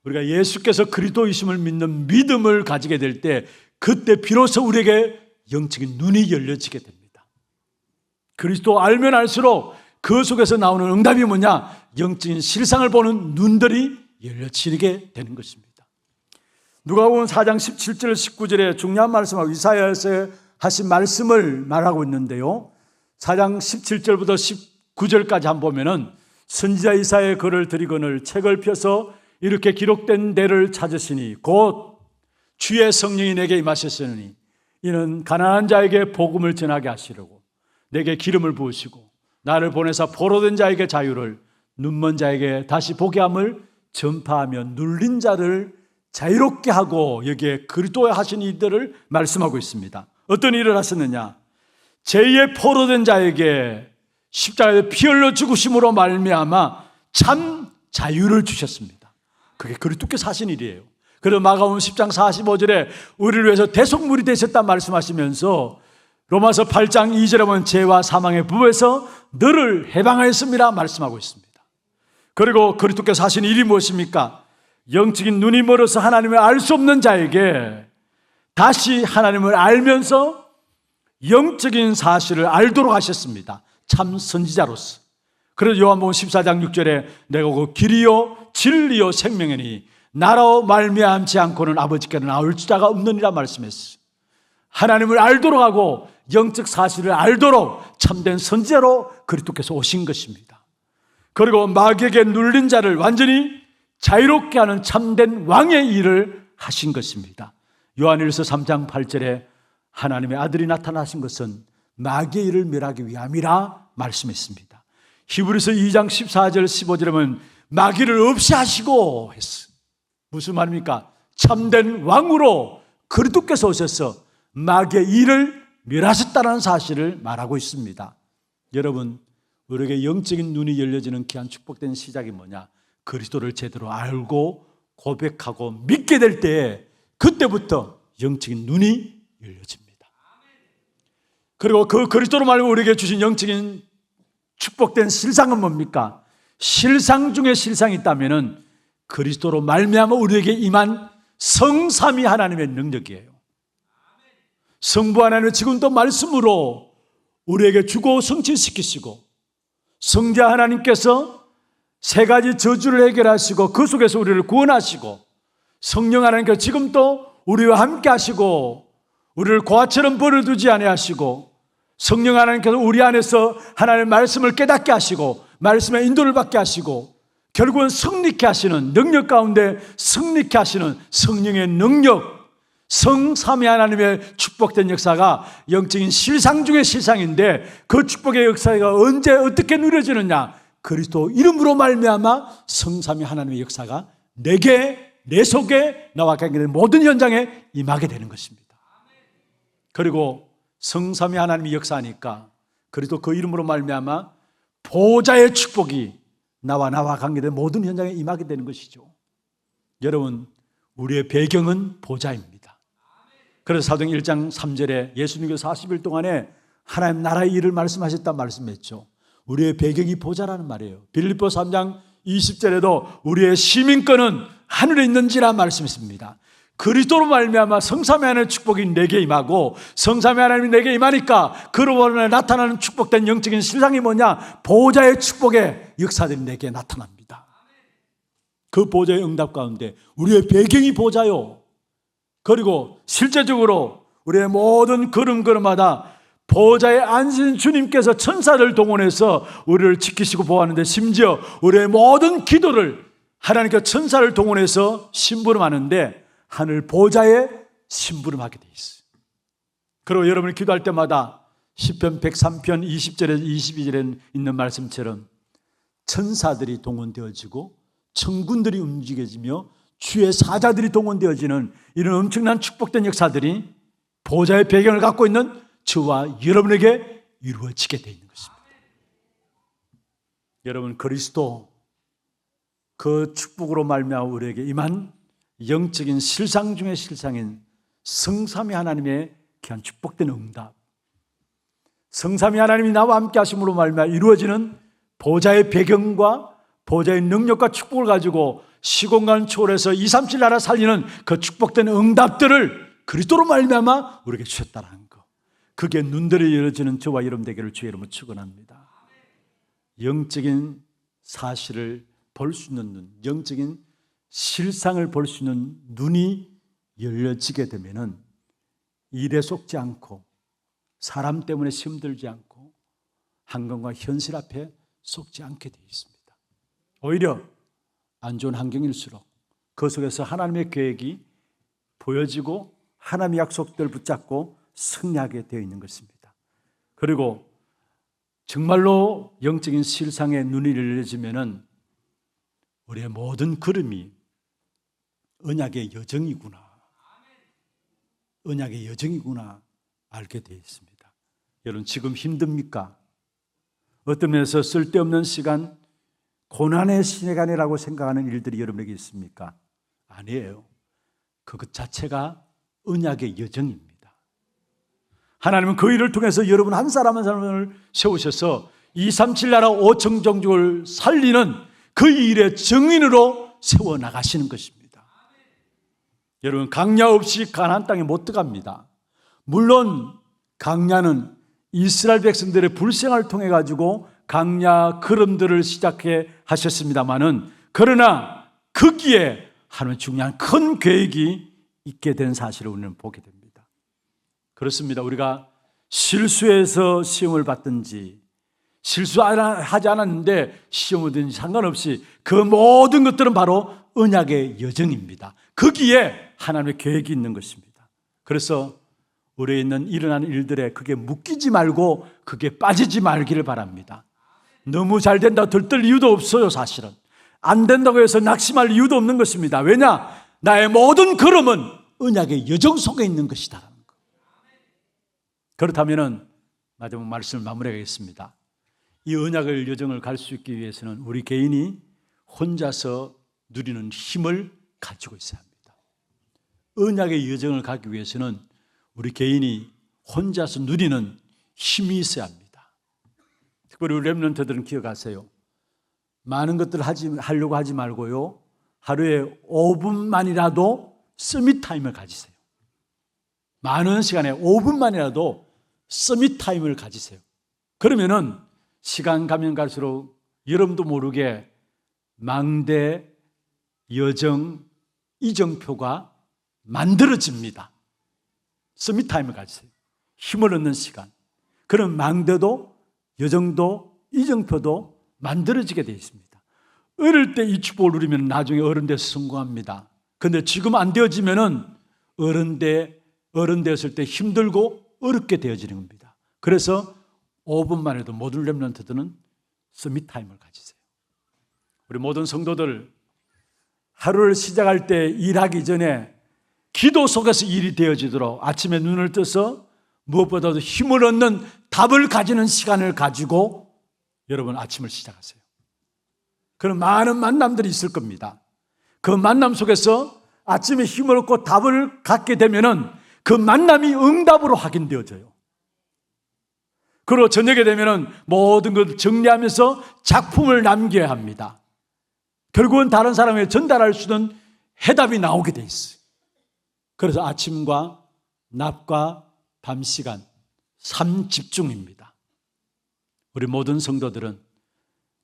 우리가 예수께서 그리스도이심을 믿는 믿음을 가지게 될 때 그때 비로소 우리에게 영적인 눈이 열려지게 됩니다. 그리스도 알면 알수록 그 속에서 나오는 응답이 뭐냐? 영적인 실상을 보는 눈들이 열려지게 되는 것입니다. 누가복음 4장 17절 19절에 중요한 말씀하고 이사야에서 하신 말씀을 말하고 있는데요. 4장 17절부터 19절까지 한번 보면은 선지자 이사야의 글을 드리거늘 책을 펴서 이렇게 기록된 데를 찾으시니 곧 주의 성령이 내게 임하셨으니 이는 가난한 자에게 복음을 전하게 하시려고 내게 기름을 부으시고 나를 보내사 포로된 자에게 자유를 눈먼 자에게 다시 보게 함을 전파하며 눌린 자를 자유롭게 하고 여기에 그리스도에 하신 일들을 말씀하고 있습니다. 어떤 일을 하셨느냐? 제2의 포로된 자에게 십자가에 피 흘려 죽으심으로 말미암아 참 자유를 주셨습니다. 그게 그리스도께서 하신 일이에요. 그래서 마가복음 10장 45절에 우리를 위해서 대속물이 되셨다 말씀하시면서 로마서 8장 2절에 보면 죄와 사망의 부에서 너를 해방하였습니다 말씀하고 있습니다. 그리고 그리스도께서 하신 일이 무엇입니까? 영적인 눈이 멀어서 하나님을 알 수 없는 자에게 다시 하나님을 알면서 영적인 사실을 알도록 하셨습니다. 참 선지자로서. 그래서 요한복음 14장 6절에 내가 그 길이요 진리요 생명이니 나로 말미암지 않고는 아버지께는 나올 자가 없느니라 말씀했어요. 하나님을 알도록 하고 영적 사실을 알도록 참된 선지자로 그리스도께서 오신 것입니다. 그리고 마귀에게 눌린 자를 완전히 자유롭게 하는 참된 왕의 일을 하신 것입니다. 요한일서 3장 8절에 하나님의 아들이 나타나신 것은 마귀의 일을 멸하기 위함이라 말씀했습니다. 히브리서 2장 14절 15절에 보면 마귀를 없이 하시고 했어요. 무슨 말입니까? 참된 왕으로 그리스도께서 오셔서 마귀의 일을 멸하셨다는 사실을 말하고 있습니다. 여러분, 우리에게 영적인 눈이 열려지는 귀한 축복된 시작이 뭐냐? 그리스도를 제대로 알고 고백하고 믿게 될 때 그때부터 영적인 눈이 열려집니다. 그리고 그 그리스도로 말고 우리에게 주신 영적인 축복된 실상은 뭡니까? 실상 중에 실상이 있다면은 그리스도로 말미암아 우리에게 임한 성삼위 하나님의 능력이에요. 성부 하나님은 지금도 말씀으로 우리에게 주고 성취시키시고 성자 하나님께서 세 가지 저주를 해결하시고 그 속에서 우리를 구원하시고 성령 하나님께서 지금도 우리와 함께 하시고 우리를 고아처럼 버려두지 아니하시고 성령 하나님께서 우리 안에서 하나님의 말씀을 깨닫게 하시고 말씀의 인도를 받게 하시고 결국은 승리케 하시는 능력 가운데 승리케 하시는 성령의 능력 성삼위 하나님의 축복된 역사가 영적인 실상 중의 실상인데 그 축복의 역사가 언제 어떻게 누려지느냐? 그리스도 이름으로 말미암아 성삼위 하나님의 역사가 내게 내 속에 나와 관계된 모든 현장에 임하게 되는 것입니다. 그리고 성삼위 하나님이 역사하니까 그리스도 그 이름으로 말미암아 보좌의 축복이 나와 관계된 모든 현장에 임하게 되는 것이죠. 여러분, 우리의 배경은 보좌입니다. 그래서 사도행 1장 3절에 예수님께서 40일 동안에 하나님 나라의 일을 말씀하셨다 말씀했죠. 우리의 배경이 보좌라는 말이에요. 빌립보 3장 20절에도 우리의 시민권은 하늘에 있는지라 말씀했습니다. 그리스도로 말미암아 성삼위 하나님의 축복이 내게 임하고 성삼위 하나님이 내게 임하니까 그로 인해 나타나는 축복된 영적인 실상이 뭐냐? 보좌의 축복의 역사들이 내게 나타납니다. 그 보좌의 응답 가운데 우리의 배경이 보좌요. 그리고 실제적으로 우리의 모든 걸음걸음마다 보좌에 앉으신 주님께서 천사를 동원해서 우리를 지키시고 보호하는데, 심지어 우리의 모든 기도를 하나님께 천사를 동원해서 심부름하는데 하늘 보좌에 심부름하게 돼 있어요. 그리고 여러분이 기도할 때마다 시편 103편 20절에서 22절에 있는 말씀처럼 천사들이 동원되어지고 천군들이 움직여지며 주의 사자들이 동원되어지는 이런 엄청난 축복된 역사들이 보좌의 배경을 갖고 있는 저와 여러분에게 이루어지게 되어 있는 것입니다. 여러분, 그리스도 그 축복으로 말미암아 우리에게 임한 영적인 실상 중의 실상인 성삼위 하나님의 귀한 축복된 응답, 성삼위 하나님이 나와 함께 하심으로 말미암아 이루어지는 보좌의 배경과 보좌의 능력과 축복을 가지고 시공간 초월해서 237 나라 살리는 그 축복된 응답들을 그리스도로 말미암아 우리에게 주셨다는 것, 그게 눈들이 열어지는 저와 여러분 되기를 주의 이름으로 축원합니다. 영적인 사실을 볼 수 있는 눈, 영적인 실상을 볼 수 있는 눈이 열려지게 되면은 일에 속지 않고 사람 때문에 힘들지 않고 환경과 현실 앞에 속지 않게 되어 있습니다. 오히려 안 좋은 환경일수록 그 속에서 하나님의 계획이 보여지고 하나님의 약속들 붙잡고 승리하게 되어 있는 것입니다. 그리고 정말로 영적인 실상의 눈이 열려지면은 우리의 모든 걸음이 언약의 여정이구나, 언약의 여정이구나 알게 되어 있습니다. 여러분, 지금 힘듭니까? 어떤 면에서 쓸데없는 시간, 고난의 시간이라고 생각하는 일들이 여러분에게 있습니까? 아니에요. 그것 자체가 언약의 여정입니다. 하나님은 그 일을 통해서 여러분 한 사람 한 사람을 세우셔서 237 나라 5천 종족을 살리는 그 일의 증인으로 세워나가시는 것입니다. 여러분, 강야 없이 가나안 땅에 못 들어갑니다. 물론 강야는 이스라엘 백성들의 불생활을 통해 가지고 강야 걸음들을 시작해 하셨습니다마는, 그러나 거기에 하나님의 중요한 큰 계획이 있게 된 사실을 우리는 보게 됩니다. 그렇습니다. 우리가 실수해서 시험을 받든지 실수하지 않았는데 시험을 받든지 상관없이 그 모든 것들은 바로 언약의 여정입니다. 거기에 하나님의 계획이 있는 것입니다. 그래서 우리에 있는 일어나는 일들에 그게 묶이지 말고 그게 빠지지 말기를 바랍니다. 너무 잘 된다고 들뜰 이유도 없어요. 사실은 안 된다고 해서 낙심할 이유도 없는 것입니다. 왜냐? 나의 모든 걸음은 언약의 여정 속에 있는 것이다. 그렇다면 마지막 말씀을 마무리하겠습니다. 이 언약의 여정을 갈 수 있기 위해서는 우리 개인이 혼자서 누리는 힘을 가지고 있어야 합니다. 언약의 여정을 가기 위해서는 우리 개인이 혼자서 누리는 힘이 있어야 합니다. 특별히 우리 렘넌트들은 기억하세요. 많은 것들을 하려고 하지 말고요, 하루에 5분만이라도 서밋 타임을 가지세요. 많은 시간에 5분만이라도 서밋 타임을 가지세요. 그러면은 시간 가면 갈수록 여러분도 모르게 망대, 여정, 이정표가 만들어집니다. 서밋 타임을 가지세요. 힘을 얻는 시간. 그런 망대도 여정도 이정표도 만들어지게 되어 있습니다. 어릴 때 이 축복을 누리면 나중에 어른 돼서 성공합니다. 그런데 지금 안 되어지면은 어른 되었을 때 힘들고 어렵게 되어지는 겁니다. 그래서 5분만 해도 모든 렘넌트들은 서밋 타임을 가지세요. 우리 모든 성도들 하루를 시작할 때 일하기 전에 기도 속에서 일이 되어지도록 아침에 눈을 떠서 무엇보다도 힘을 얻는 답을 가지는 시간을 가지고 여러분 아침을 시작하세요. 그런 많은 만남들이 있을 겁니다. 그 만남 속에서 아침에 힘을 얻고 답을 갖게 되면은 그 만남이 응답으로 확인되어져요. 그리고 저녁에 되면은 모든 것을 정리하면서 작품을 남겨야 합니다. 결국은 다른 사람에게 전달할 수 있는 해답이 나오게 돼 있어요. 그래서 아침과 낮과 밤 시간 3집중입니다. 우리 모든 성도들은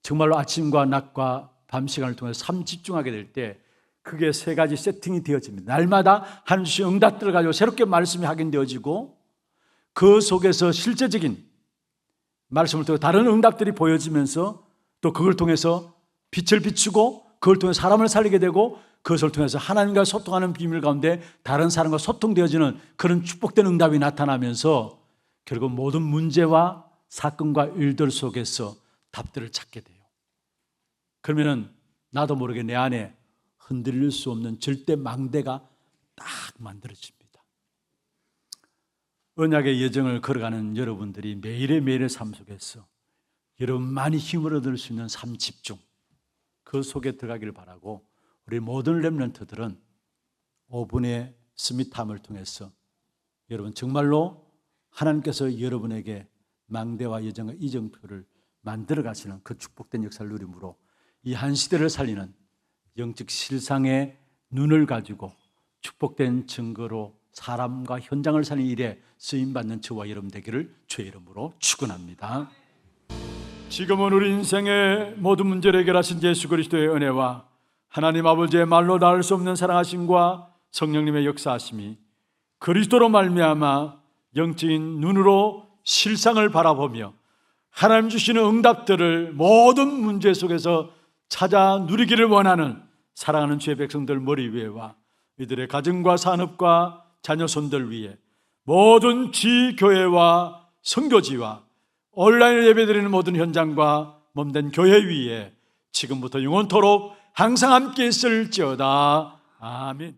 정말로 아침과 낮과 밤 시간을 통해서 3집중하게 될 때 그게 세 가지 세팅이 되어집니다. 날마다 한 주씩 응답들을 가지고 새롭게 말씀이 확인되어지고, 그 속에서 실제적인 말씀을 통해 다른 응답들이 보여지면서 또 그걸 통해서 빛을 비추고 그걸 통해 사람을 살리게 되고 그것을 통해서 하나님과 소통하는 비밀 가운데 다른 사람과 소통되어지는 그런 축복된 응답이 나타나면서 결국 모든 문제와 사건과 일들 속에서 답들을 찾게 돼요. 그러면은 나도 모르게 내 안에 흔들릴 수 없는 절대 망대가 딱 만들어집니다. 언약의 여정을 걸어가는 여러분들이 매일의 삶 속에서 여러분만이 힘을 얻을 수 있는 삶 집중, 그 속에 들어가기를 바라고, 우리 모든 렘넌트들은 5분의 스밋함을 통해서 여러분 정말로 하나님께서 여러분에게 망대와 여정의 이정표를 만들어 가시는 그 축복된 역사를 누림으로 이 한 시대를 살리는 영적 실상의 눈을 가지고 축복된 증거로 사람과 현장을 살리는 일에 쓰임받는 저와 여러분 되기를 주의 이름으로 축원합니다. 지금은 우리 인생의 모든 문제를 해결하신 예수 그리스도의 은혜와 하나님 아버지의 말로 닿을 수 없는 사랑하심과 성령님의 역사하심이 그리스도로 말미암아 영적인 눈으로 실상을 바라보며 하나님 주시는 응답들을 모든 문제 속에서 찾아 누리기를 원하는 사랑하는 주의 백성들 머리 위에와 이들의 가정과 산업과 자녀 손들 위에 모든 지교회와 선교지와 온라인을 예배드리는 모든 현장과 몸된 교회 위에 지금부터 영원토록 항상 함께 있을지어다. 아멘.